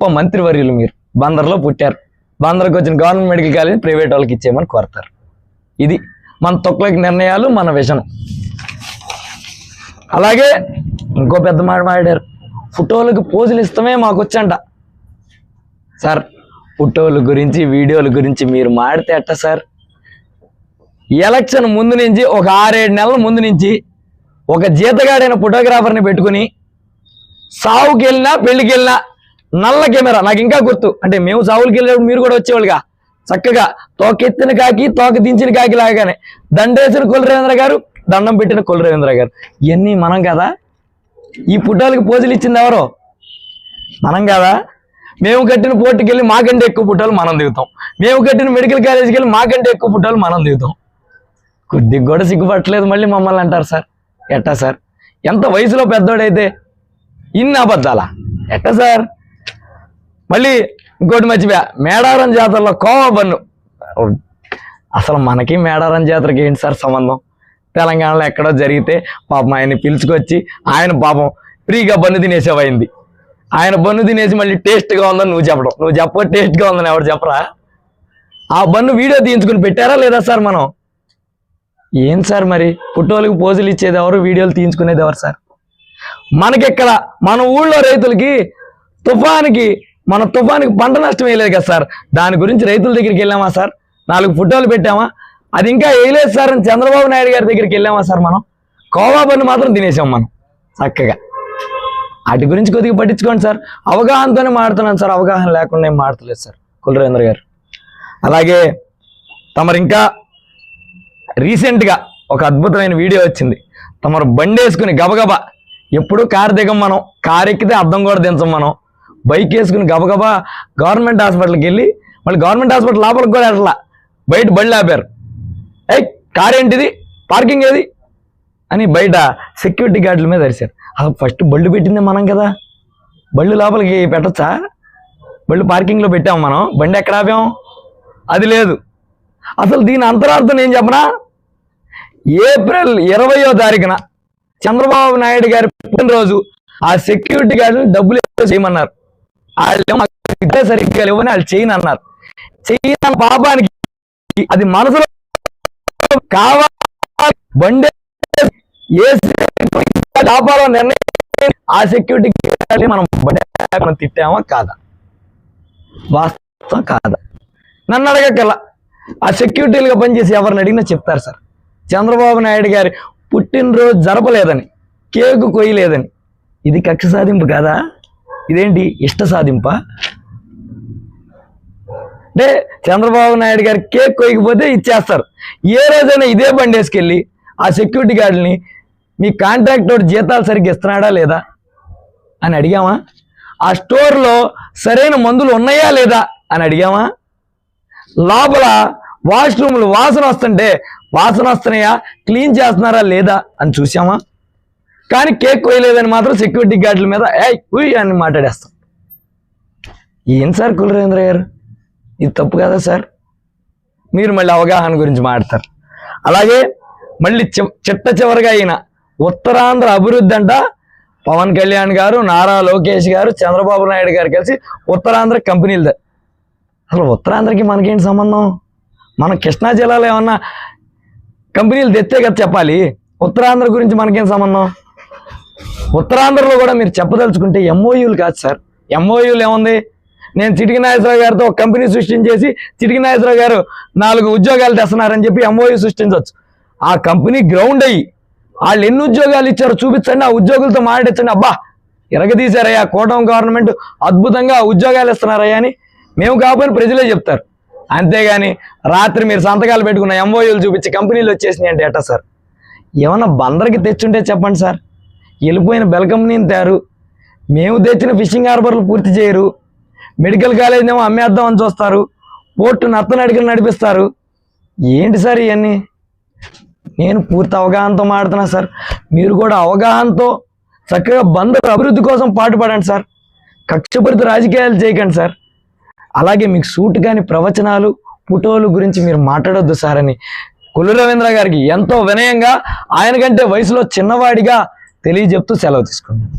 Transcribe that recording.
గొప్ప మంత్రివర్యులు మీరు. బందర్లో పుట్టారు, బందర్కి వచ్చిన గవర్నమెంట్ మెడికల్ కాలేజ్ ప్రైవేట్ వాళ్ళకి ఇచ్చేయమని కోరతారు. ఇది మన తొక్కలకి నిర్ణయాలు, మన విజన్. అలాగే ఇంకో పెద్ద మాట మాట్లాడారు, ఫోటోలకు పోజులు ఇస్తామే మాకు వచ్చంట. సార్ ఫోటోల గురించి వీడియోల గురించి మీరు మాడితే అట్ట సార్? ఎలక్షన్ ముందు నుంచి ఒక 6-7 నెలల ముందు నుంచి ఒక జీతగాడైన ఫోటోగ్రాఫర్ని పెట్టుకుని సావుకి వెళ్ళినా పెళ్లికి వెళ్ళినా నల్ల కెమెరా, నాకు ఇంకా గుర్తు, అంటే మేము సావులకి వెళ్ళినప్పుడు మీరు కూడా వచ్చేవాళ్ళుగా, చక్కగా తోకెత్తిన కాకి తోక దించిన కాకి లాగానే దండేసిన కులరవీంద్ర గారు, దండం పెట్టిన కులరవీంద్ర గారు. ఇవన్నీ మనం కదా? ఈ ఫోటోలకి పోజులు ఇచ్చింది ఎవరో? మనం కదా? మేము కట్టిన పోర్టుకి వెళ్ళి మాకంటే ఎక్కువ ఫోటోలు మనం దిగుతాం, మేము కట్టిన మెడికల్ కాలేజీకి వెళ్ళి మాకంటే ఎక్కువ ఫోటోలు మనం దిగుతాం. కొద్దిగా కూడా సిగ్గుపట్టలేదు మళ్ళీ మమ్మల్ని అంటారు సార్. ఎట్టా సార్? ఎంత వయసులో పెద్దోడైతే ఇన్ని అబద్ధాలా? ఎట్టా సార్? మళ్ళీ ఇంకోటి మర్చిపోయా, మేడారం జాతరలో కోవా బన్ను. అసలు మనకి మేడారం జాతరకి ఏంటి సార్ సంబంధం? తెలంగాణలో ఎక్కడో జరిగితే పాపం ఆయన్ని పిలుచుకొచ్చి ఆయన పాపం ఫ్రీగా బన్ను తినేసేవైంది. ఆయన బన్ను తినేసి మళ్ళీ టేస్ట్గా ఉందని నువ్వు చెప్పడం, నువ్వు చెప్ప టేస్ట్గా ఉందని ఎవరు చెప్పరా? ఆ బన్ను వీడియో తీయించుకుని పెట్టారా లేదా సార్ మనం? ఏం సార్ మరి ఫోటోలకు పోజులు ఇచ్చేది ఎవరు, వీడియోలు తీయించుకునేది ఎవరు సార్? మనకెక్కడ మన ఊళ్ళో రైతులకి తుఫానికి పంట నష్టం వేయలేదు కదా సార్, దాని గురించి రైతుల దగ్గరికి వెళ్ళామా సార్? 4 ఫోటోలు పెట్టామా? అది ఇంకా వేయలేదు సార్ అని చంద్రబాబు నాయుడు గారి దగ్గరికి వెళ్ళామా సార్? మనం కోవా బన్ను మాత్రం తినేసాం మనం చక్కగా. వాటి గురించి కొద్దిగా పట్టించుకోండి సార్. అవగాహనతోనే మాడుతున్నాను సార్, అవగాహన లేకుండా ఏం మాడతలేదు సార్ కులరవీంద్ర గారు. అలాగే తమరు ఇంకా రీసెంట్గా ఒక అద్భుతమైన వీడియో వచ్చింది. తమరు బండి వేసుకుని గబగబా, ఎప్పుడు కారు దిగం మనం, కారు ఎక్కితే అద్దం కూడా దించం మనం, బైక్ వేసుకుని గబగబా గవర్నమెంట్ హాస్పిటల్కి వెళ్ళి మళ్ళీ గవర్నమెంట్ హాస్పిటల్ లోపలికి కూడా అట్లా బయట బళ్ళు ఆపారు. కారు ఏంటిది, పార్కింగ్ ఏది అని బయట సెక్యూరిటీ గార్డుల మీద అరిశారు. అసలు ఫస్ట్ బళ్ళు పెట్టిందే మనం కదా, బళ్ళు లోపలికి పెట్టచ్చా? బళ్ళు పార్కింగ్లో పెట్టాము మనం, బండి ఎక్కడ ఆపాం? అది లేదు. అసలు దీని అంతరార్థం ఏం చెప్పనా? ఏప్రిల్ 20వ తారీఖున చంద్రబాబు నాయుడు గారి పుట్టినరోజు ఆ సెక్యూరిటీ గార్డులు డబ్బులు చేయమన్నారు. వాళ్ళు సరిగ్గా లేవని వాళ్ళు చేయని అన్నారు. చేయని పాపానికి అది మనసులో కావాలి బండి వ్యాపారం నిర్ణయం ఆ సెక్యూరిటీ గార్డు మనం తిట్టామా కాదా? వాస్తవం కాదా? నన్ను అడగక్కల, ఆ సెక్యూరిటీలుగా పనిచేసి ఎవరిని అడిగినా చెప్తారు సార్. చంద్రబాబు నాయుడు గారి పుట్టినరోజు జరపలేదని, కేకు కొయ్యలేదని, ఇది కక్ష సాధింపు కాదా? ఇదేంటి ఇష్ట సాధింపా? అంటే చంద్రబాబు నాయుడు గారి కేక్ కొయ్యకపోతే ఇచ్చేస్తారు. ఏ రోజైనా ఇదే బండి వేసుకెళ్ళి ఆ సెక్యూరిటీ గార్డుని మీ కాంట్రాక్టర్ జీతాలు సరిగ్గా ఇస్తున్నాడా లేదా అని అడిగామా? ఆ స్టోర్లో సరైన మందులు ఉన్నాయా లేదా అని అడిగామా? లోపల వాష్రూమ్లు వాసన వస్తున్నాయా, క్లీన్ చేస్తున్నారా లేదా అని చూసామా? కానీ కేక్ కోయలేదని మాత్రం సెక్యూరిటీ గార్డుల మీద అని మాట్లాడేస్తాం. ఏం సార్ కులరవీంద్ర గారు, ఇది తప్పు కదా సార్? మీరు మళ్ళీ అవగాహన గురించి మాట్లాడతారు. అలాగే మళ్ళీ చిట్ట చివరిగా అయిన ఉత్తరాంధ్ర అభివృద్ధి అంట పవన్ కళ్యాణ్ గారు, నారా లోకేష్ గారు, చంద్రబాబు నాయుడు గారు కలిసి ఉత్తరాంధ్ర కంపెనీలు. అసలు ఉత్తరాంధ్రకి మనకేంటి సంబంధం? మన కృష్ణా జిల్లాలో ఏమన్నా కంపెనీలు తెస్తే కదా చెప్పాలి. ఉత్తరాంధ్ర గురించి మనకేం సంబంధం? ఉత్తరాంధ్రలో కూడా మీరు చెప్పదలుచుకుంటే ఎంఓయూలు కాదు సార్. ఎంఓయూలు ఏముంది? నేను చిటికి నాగేశ్వరరావు గారితో ఒక కంపెనీ సృష్టించేసి చిటికి నాగేశ్వరరావు గారు 4 ఉద్యోగాలు తెస్తున్నారని చెప్పి ఎంఓయూ సృష్టించవచ్చు. ఆ కంపెనీ గ్రౌండ్ అయ్యి వాళ్ళు ఎన్ని ఉద్యోగాలు ఇచ్చారో చూపించండి, ఆ ఉద్యోగులతో మాట్లాడించండి. అబ్బా ఎరగదీశారయ్యా, కూటమి గవర్నమెంట్ అద్భుతంగా ఉద్యోగాలు ఇస్తున్నారయ్యా అని మేము కాకపోయినా ప్రజలే చెప్తారు. అంతేగాని రాత్రి మీరు సంతకాలు పెట్టుకున్న ఎంఓయూలు చూపించి కంపెనీలు వచ్చేసినాయి అంటే ఎట్టా సార్? ఏమన్నా బందరికి తెచ్చుంటే చెప్పండి సార్. వెళ్ళిపోయిన బెల్ కంపెనీని తయారు, మేము తెచ్చిన ఫిషింగ్ హార్బర్లు పూర్తి చేయరు, మెడికల్ కాలేజ్ ఏమో అమ్మేద్దామని చూస్తారు, పోర్టు నత్తనడికలు నడిపిస్తారు. ఏంటి సార్ ఇవన్నీ? నేను పూర్తి అవగాహనతో మాడుతున్నా సార్. మీరు కూడా అవగాహనతో చక్కగా బందరు అభివృద్ధి కోసం పాటుపడండి సార్. కక్షపూరిత రాజకీయాలు చేయకండి సార్. అలాగే మీకు సూట్ కాని ప్రవచనాలు, ఫోటోలు గురించి మీరు మాట్లాడొద్దు సార్ అని కులరవీంద్ర గారికి ఎంతో వినయంగా, ఆయన కంటే వయసులో చిన్నవాడిగా తెలియజెప్తూ సెలవు తీసుకున్నాను.